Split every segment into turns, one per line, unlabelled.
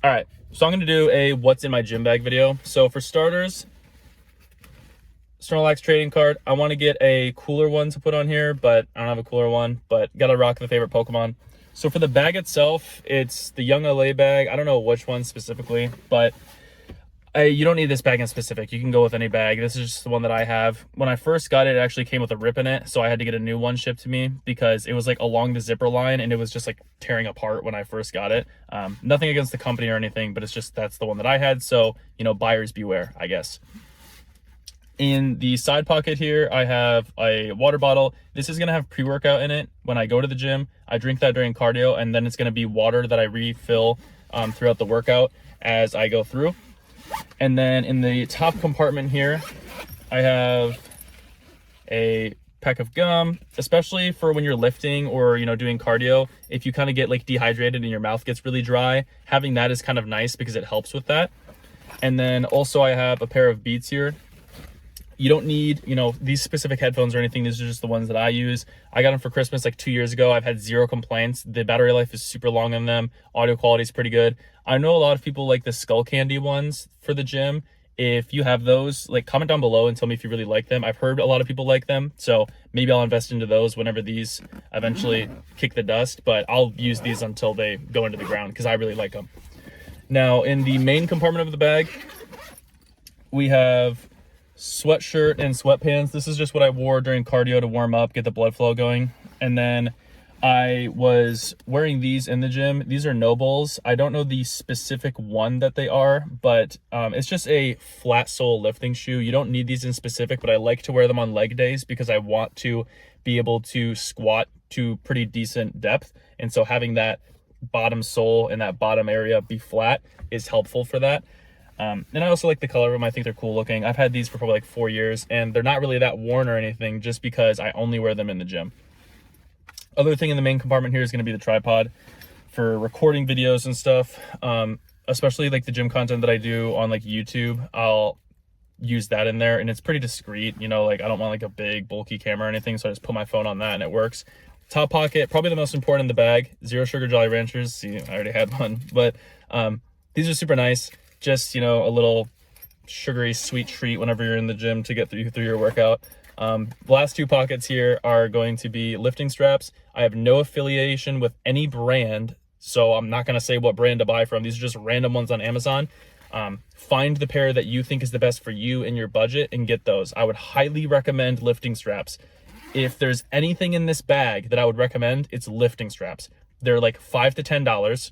All right, so I'm gonna do a what's in my gym bag video. So for starters, Snorlax trading card. I want to get a cooler one to put on here, but I don't have a cooler one, but gotta rock the favorite Pokemon. So for the bag itself, it's the Young LA bag. I don't know which one specifically, but you don't need this bag in specific. You can go with any bag. This is just the one that I have. When I first got it, it actually came with a rip in it, so I had to get a new one shipped to me because it was like along the zipper line and it was just like tearing apart when I first got it. Nothing against the company or anything, but it's just that's the one that I had, so you know, buyers beware, I guess. In the side pocket here, I have a water bottle. This is gonna have pre-workout in it. When I go to the gym, I drink that during cardio, and then it's gonna be water that I refill throughout the workout as I go through. And then in the top compartment here, I have a pack of gum, especially for when you're lifting or, you know, doing cardio. If you kind of get like dehydrated and your mouth gets really dry, having that is kind of nice because it helps with that. And then also I have a pair of Beats here. You don't need, you know, these specific headphones or anything. These are just the ones that I use. I got them for Christmas like 2 years ago. I've had zero complaints. The battery life is super long on them. Audio quality is pretty good. I know a lot of people like the Skull Candy ones for the gym. If you have those, like, comment down below and tell me if you really like them. I've heard a lot of people like them, so maybe I'll invest into those whenever these eventually kick the dust, but I'll use these until they go into the ground because I really like them. Now, in the main compartment of the bag, we have sweatshirt and sweatpants. This is just what I wore during cardio to warm up, get the blood flow going. And then I was wearing these in the gym. These are Nobles. I don't know the specific one that they are, but it's just a flat sole lifting shoe. You don't need these in specific, but I like to wear them on leg days because I want to be able to squat to pretty decent depth. And so having that bottom sole and that bottom area be flat is helpful for that. And I also like the color of them. I think they're cool looking. I've had these for probably like 4 years, and they're not really that worn or anything just because I only wear them in the gym. Other thing in the main compartment here is going to be the tripod for recording videos and stuff, especially like the gym content that I do on like YouTube. I'll use that in there, and it's pretty discreet, you know, like I don't want like a big bulky camera or anything, so I just put my phone on that and it works. Top pocket, probably the most important in the bag, Zero Sugar Jolly Ranchers. See, I already had one, but these are super nice. Just, you know, a little sugary sweet treat whenever you're in the gym to get through your workout. The last two pockets here are going to be lifting straps. I have no affiliation with any brand, so I'm not going to say what brand to buy from. These are just random ones on Amazon. Find the pair that you think is the best for you and your budget and get those. I would highly recommend lifting straps. If there's anything in this bag that I would recommend, it's lifting straps. They're like $5 to $10,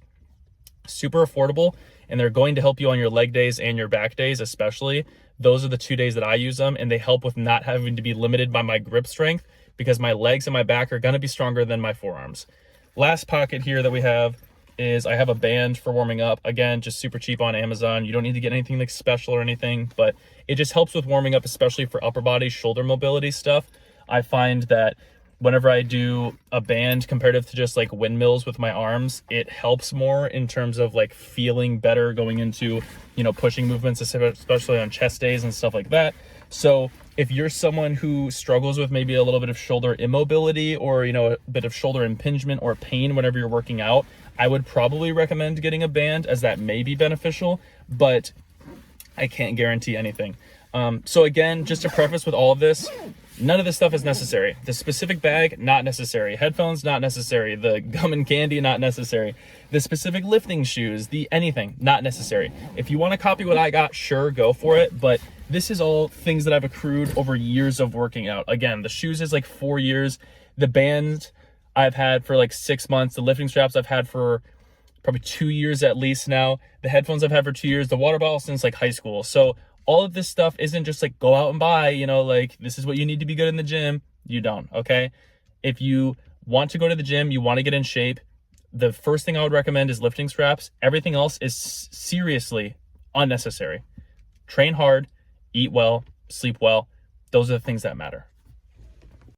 super affordable, and they're going to help you on your leg days and your back days especially. Those are the 2 days that I use them, and they help with not having to be limited by my grip strength because my legs and my back are going to be stronger than my forearms. Last pocket here that we have is I have a band for warming up. Again, just super cheap on Amazon. You don't need to get anything like special or anything, but it just helps with warming up, especially for upper body, shoulder mobility stuff. I find that whenever I do a band comparative to just like windmills with my arms, it helps more in terms of like feeling better going into, you know, pushing movements, especially on chest days and stuff like that. So if you're someone who struggles with maybe a little bit of shoulder immobility or, you know, a bit of shoulder impingement or pain whenever you're working out, I would probably recommend getting a band, as that may be beneficial, but I can't guarantee anything. So again, just to preface with all of this, none of this stuff is necessary. The specific bag, not necessary. Headphones, not necessary. The gum and candy, not necessary. The specific lifting shoes, the anything, not necessary. If you want to copy what I got, sure, go for it. But this is all things that I've accrued over years of working out. Again, the shoes is like 4 years. The band I've had for like 6 months. The lifting straps I've had for probably 2 years at least now. The headphones I've had for 2 years. The water bottle since like high school. So all of this stuff isn't just like go out and buy, you know, like this is what you need to be good in the gym. You don't, okay? If you want to go to the gym, you want to get in shape, the first thing I would recommend is lifting straps. Everything else is seriously unnecessary. Train hard, eat well, sleep well. Those are the things that matter.